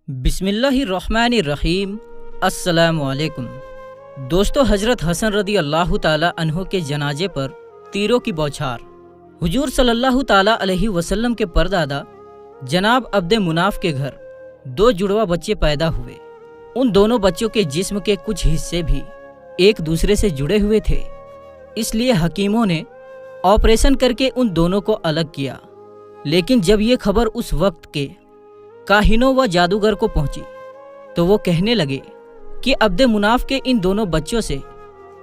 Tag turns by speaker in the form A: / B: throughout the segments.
A: بسم اللہ الرحمن الرحیم۔ السلام علیکم دوستو، حضرت حسن رضی اللہ تعالی عنہ کے جنازے پر تیروں کی بوچھار۔ حضور صلی اللہ تعالی علیہ وسلم کے پردادا جناب عبد مناف کے گھر دو جڑواں بچے پیدا ہوئے۔ ان دونوں بچوں کے جسم کے کچھ حصے بھی ایک دوسرے سے جڑے ہوئے تھے، اس لیے حکیموں نے آپریشن کر کے ان دونوں کو الگ کیا۔ لیکن جب یہ خبر اس وقت کے کاہنوں و جادوگر کو پہنچی تو وہ کہنے لگے کہ عبد مناف کے ان دونوں بچوں سے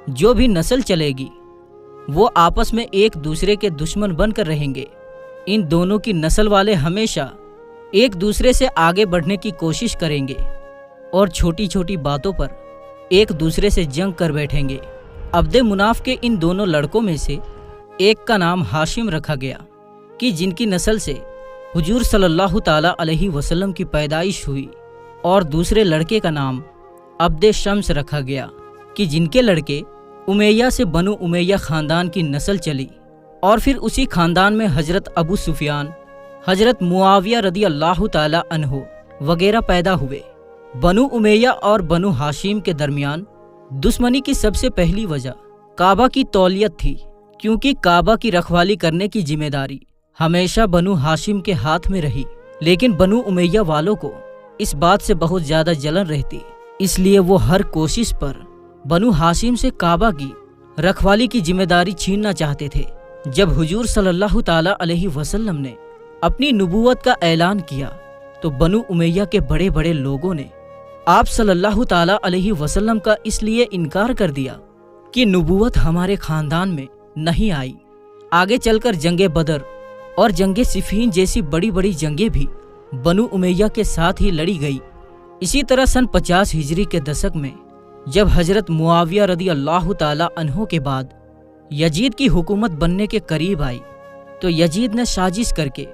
A: جو بھی نسل چلے گی وہ آپس میں ایک دوسرے کے دشمن بن کر رہیں گے۔ ان دونوں کی نسل والے ہمیشہ ایک دوسرے سے آگے بڑھنے کی کوشش کریں گے اور چھوٹی چھوٹی باتوں پر ایک دوسرے سے جنگ کر بیٹھیں گے۔ عبد مناف کے ان دونوں لڑکوں میں سے ایک کا نام ہاشم رکھا گیا کہ جن کی نسل سے حضور صلی اللہ تعالی علیہ وسلم کی پیدائش ہوئی، اور دوسرے لڑکے کا نام عبد شمس رکھا گیا کہ جن کے لڑکے امیہ سے بنو امیہ خاندان کی نسل چلی، اور پھر اسی خاندان میں حضرت ابو سفیان، حضرت معاویہ رضی اللہ تعالی عنہ وغیرہ پیدا ہوئے۔ بنو امیہ اور بنو ہاشم کے درمیان دشمنی کی سب سے پہلی وجہ کعبہ کی تولیت تھی، کیونکہ کعبہ کی رکھوالی کرنے کی ذمہ داری ہمیشہ بنو ہاشم کے ہاتھ میں رہی۔ لیکن بنو امیہ والوں کو اس بات سے بہت زیادہ جلن رہتی، اس لیے وہ ہر کوشش پر بنو ہاشم سے کعبہ کی رکھوالی کی ذمہ داری چھیننا چاہتے تھے۔ جب حضور صلی اللہ تعالی علیہ وسلم نے اپنی نبوت کا اعلان کیا تو بنو امیہ کے بڑے بڑے لوگوں نے آپ صلی اللہ تعالی علیہ وسلم کا اس لیے انکار کر دیا کہ نبوت ہمارے خاندان میں نہیں آئی۔ آگے چل کر جنگ بدر اور جنگ صفین جیسی بڑی بڑی جنگیں بھی بنو امیہ کے ساتھ ہی لڑی گئی۔ اسی طرح سن 50 ہجری کے دشک میں جب حضرت معاویہ رضی اللہ تعالی عنہ کے بعد یزید کی حکومت بننے کے قریب آئی تو یزید نے سازش کر کے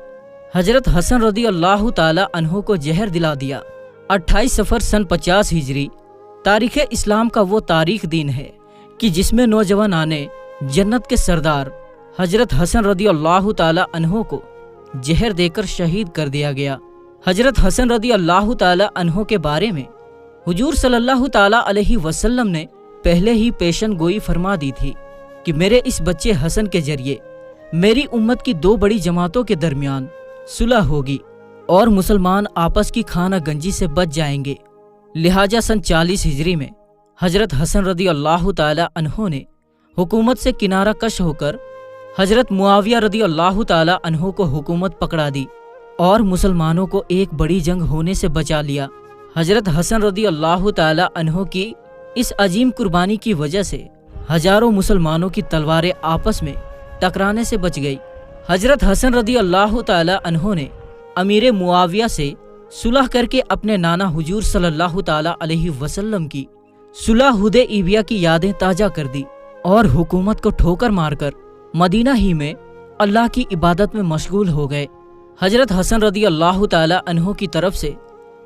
A: حضرت حسن رضی اللہ تعالی عنہ کو زہر دلا دیا۔ 28 صفر سن 50 ہجری تاریخ اسلام کا وہ تاریخ دن ہے کہ جس میں نوجوانان جنت کے سردار حضرت حسن رضی اللہ تعالی عنہ کو زہر دے کر شہید کر دیا گیا۔ حضرت حسن رضی اللہ تعالی عنہ کے بارے میں حضور صلی اللہ تعالی علیہ وسلم نے پہلے ہی پیشن گوئی فرما دی تھی کہ میرے اس بچے حسن کے ذریعے میری امت کی دو بڑی جماعتوں کے درمیان صلح ہوگی اور مسلمان آپس کی خانہ گنجی سے بچ جائیں گے۔ لہٰذا سن 40 ہجری میں حضرت حسن رضی اللہ تعالی عنہ نے حکومت سے کنارہ کش ہو کر حضرت معاویہ رضی اللہ تعالی عنہ کو حکومت پکڑا دی اور مسلمانوں کو ایک بڑی جنگ ہونے سے بچا لیا۔ حضرت حسن رضی اللہ تعالی عنہ کی اس عظیم قربانی کی وجہ سے ہزاروں مسلمانوں کی تلواریں آپس میں ٹکرانے سے بچ گئی۔ حضرت حسن رضی اللہ تعالی عنہ نے امیر معاویہ سے صلح کر کے اپنے نانا حضور صلی اللہ تعالی علیہ وسلم کی صلح حدیبیہ کی یادیں تازہ کر دی اور حکومت کو ٹھوکر مار کر مدینہ ہی میں اللہ کی عبادت میں مشغول ہو گئے۔ حضرت حسن رضی اللہ تعالی عنہ کی طرف سے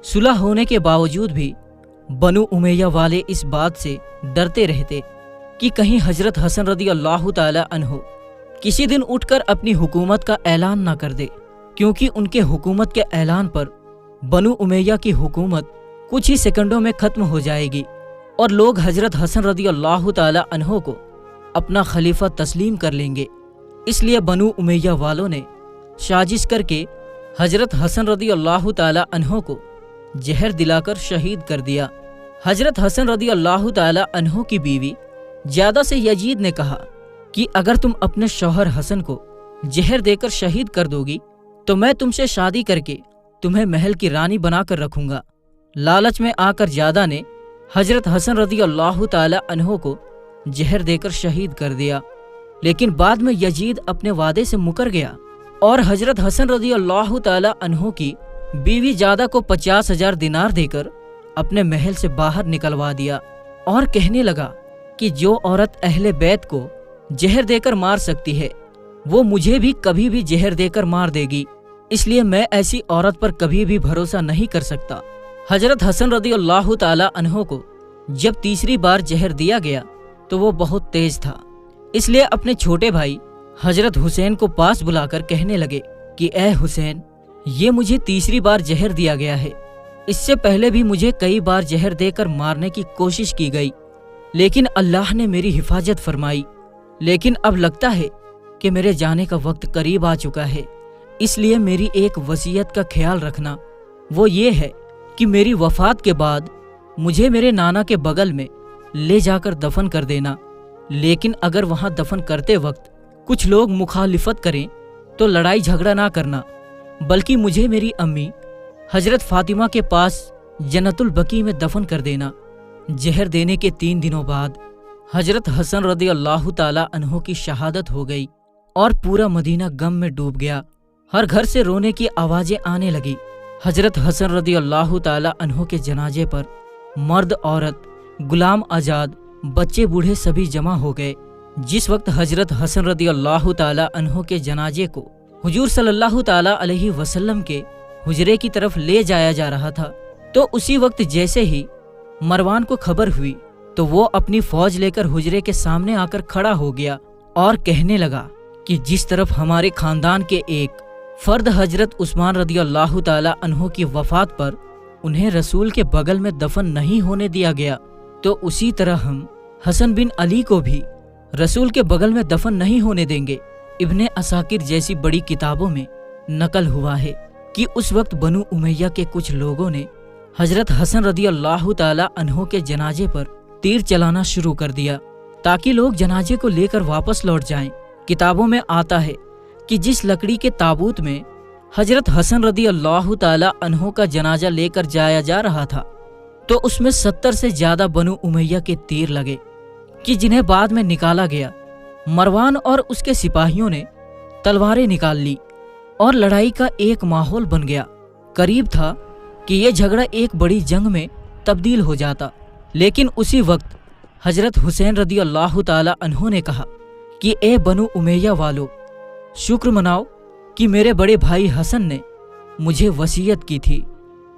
A: صلح ہونے کے باوجود بھی بنو امیہ والے اس بات سے ڈرتے رہتے کہ کہیں حضرت حسن رضی اللہ تعالی عنہ کسی دن اٹھ کر اپنی حکومت کا اعلان نہ کر دے، کیونکہ ان کے حکومت کے اعلان پر بنو امیہ کی حکومت کچھ ہی سیکنڈوں میں ختم ہو جائے گی اور لوگ حضرت حسن رضی اللہ تعالی عنہ کو اپنا خلیفہ تسلیم کر لیں گے۔ اس لیے بنو امیہ والوں نے سازش کر کے حضرت حسن رضی اللہ تعالی عنہ کو زہر دلا کر شہید کر دیا۔ حضرت حسن رضی اللہ تعالی عنہ کی بیوی زیادہ سے یزید نے کہا کہ اگر تم اپنے شوہر حسن کو زہر دے کر شہید کر دو گی تو میں تم سے شادی کر کے تمہیں محل کی رانی بنا کر رکھوں گا۔ لالچ میں آ کر زیادہ نے حضرت حسن رضی اللہ تعالی عنہ کو زہر دے کر شہید کر دیا۔ لیکن بعد میں یزید اپنے وعدے سے مکر گیا اور حضرت حسن رضی اللہ تعالی عنہ کی بیوی زیادہ کو 50,000 دینار دے کر اپنے محل سے باہر نکلوا دیا اور کہنے لگا کہ جو عورت اہل بیت کو زہر دے کر مار سکتی ہے وہ مجھے بھی کبھی بھی زہر دے کر مار دے گی، اس لیے میں ایسی عورت پر کبھی بھی بھروسہ نہیں کر سکتا۔ حضرت حسن رضی اللہ تعالی عنہ کو جب تیسری بار زہر دیا گیا تو وہ بہت تیز تھا، اس لیے اپنے چھوٹے بھائی حضرت حسین کو پاس بلا کر کہنے لگے کہ اے حسین، یہ مجھے تیسری بار زہر دیا گیا ہے، اس سے پہلے بھی مجھے کئی بار زہر دے کر مارنے کی کوشش کی گئی، لیکن اللہ نے میری حفاظت فرمائی۔ لیکن اب لگتا ہے کہ میرے جانے کا وقت قریب آ چکا ہے، اس لیے میری ایک وصیت کا خیال رکھنا، وہ یہ ہے کہ میری وفات کے بعد مجھے میرے نانا کے بغل میں لے جا کر دفن کر دینا، لیکن اگر وہاں دفن کرتے وقت کچھ لوگ مخالفت کریں تو لڑائی جھگڑا نہ کرنا، بلکہ مجھے میری امی حضرت فاطمہ کے پاس جنت البقیع میں دفن کر دینا۔ زہر دینے کے 3 دنوں بعد حضرت حسن رضی اللہ تعالی عنہ کی شہادت ہو گئی اور پورا مدینہ غم میں ڈوب گیا۔ ہر گھر سے رونے کی آوازیں آنے لگی۔ حضرت حسن رضی اللہ تعالی عنہ کے جنازے پر مرد عورت، غلام آزاد، بچے بوڑھے سبھی جمع ہو گئے۔ جس وقت حضرت حسن رضی اللہ تعالی عنہ کے جنازے کو حضور صلی اللہ تعالی علیہ وسلم کے حجرے کی طرف لے جایا جا رہا تھا، تو اسی وقت جیسے ہی مروان کو خبر ہوئی تو وہ اپنی فوج لے کر حجرے کے سامنے آ کر کھڑا ہو گیا اور کہنے لگا کہ جس طرف ہمارے خاندان کے ایک فرد حضرت عثمان رضی اللہ تعالی عنہ کی وفات پر انہیں رسول کے بغل میں دفن نہیں ہونے دیا گیا، تو اسی طرح ہم حسن بن علی کو بھی رسول کے بغل میں دفن نہیں ہونے دیں گے۔ ابن عساکر جیسی بڑی کتابوں میں نقل ہوا ہے کہ اس وقت بنو امیہ کے کچھ لوگوں نے حضرت حسن رضی اللہ تعالی عنہ کے جنازے پر تیر چلانا شروع کر دیا تاکہ لوگ جنازے کو لے کر واپس لوٹ جائیں۔ کتابوں میں آتا ہے کہ جس لکڑی کے تابوت میں حضرت حسن رضی اللہ تعالی عنہ کا جنازہ لے کر جایا جا رہا تھا، تو اس میں 70 سے زیادہ بنو امیہ کے تیر لگے کہ جنہیں بعد میں نکالا گیا۔ مروان اور اس کے سپاہیوں نے تلواریں نکال لی اور لڑائی کا ایک ماحول بن گیا۔ قریب تھا کہ یہ جھگڑا ایک بڑی جنگ میں تبدیل ہو جاتا، لیکن اسی وقت حضرت حسین رضی اللہ تعالی عنہ نے کہا کہ اے بنو امیہ والو، شکر مناؤ کہ میرے بڑے بھائی حسن نے مجھے وصیت کی تھی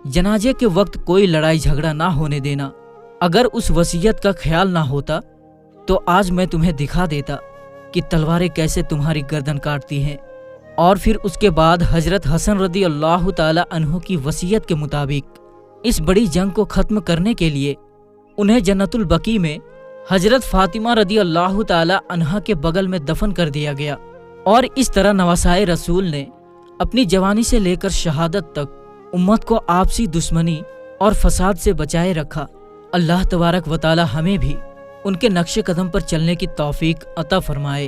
A: جنازے کے وقت کوئی لڑائی جھگڑا نہ ہونے دینا۔ اگر اس وصیت کا خیال نہ ہوتا تو آج میں تمہیں دکھا دیتا کہ تلواریں کیسے تمہاری گردن کاٹتی ہیں۔ اور پھر اس کے بعد حضرت حسن رضی اللہ تعالی عنہ کی وصیت کے مطابق اس بڑی جنگ کو ختم کرنے کے لیے انہیں جنت البقیع میں حضرت فاطمہ رضی اللہ تعالی عنہا کے بغل میں دفن کر دیا گیا۔ اور اس طرح نواسائے رسول نے اپنی جوانی سے لے کر شہادت تک امت کو آپسی دشمنی اور فساد سے بچائے رکھا۔ اللہ تبارک و تعالی ہمیں بھی ان کے نقش قدم پر چلنے کی توفیق عطا فرمائے،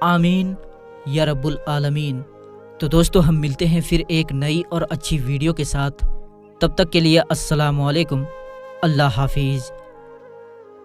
A: آمین یا رب العالمین۔ تو دوستو، ہم ملتے ہیں پھر ایک نئی اور اچھی ویڈیو کے ساتھ، تب تک کے لیے السلام علیکم، اللہ حافظ۔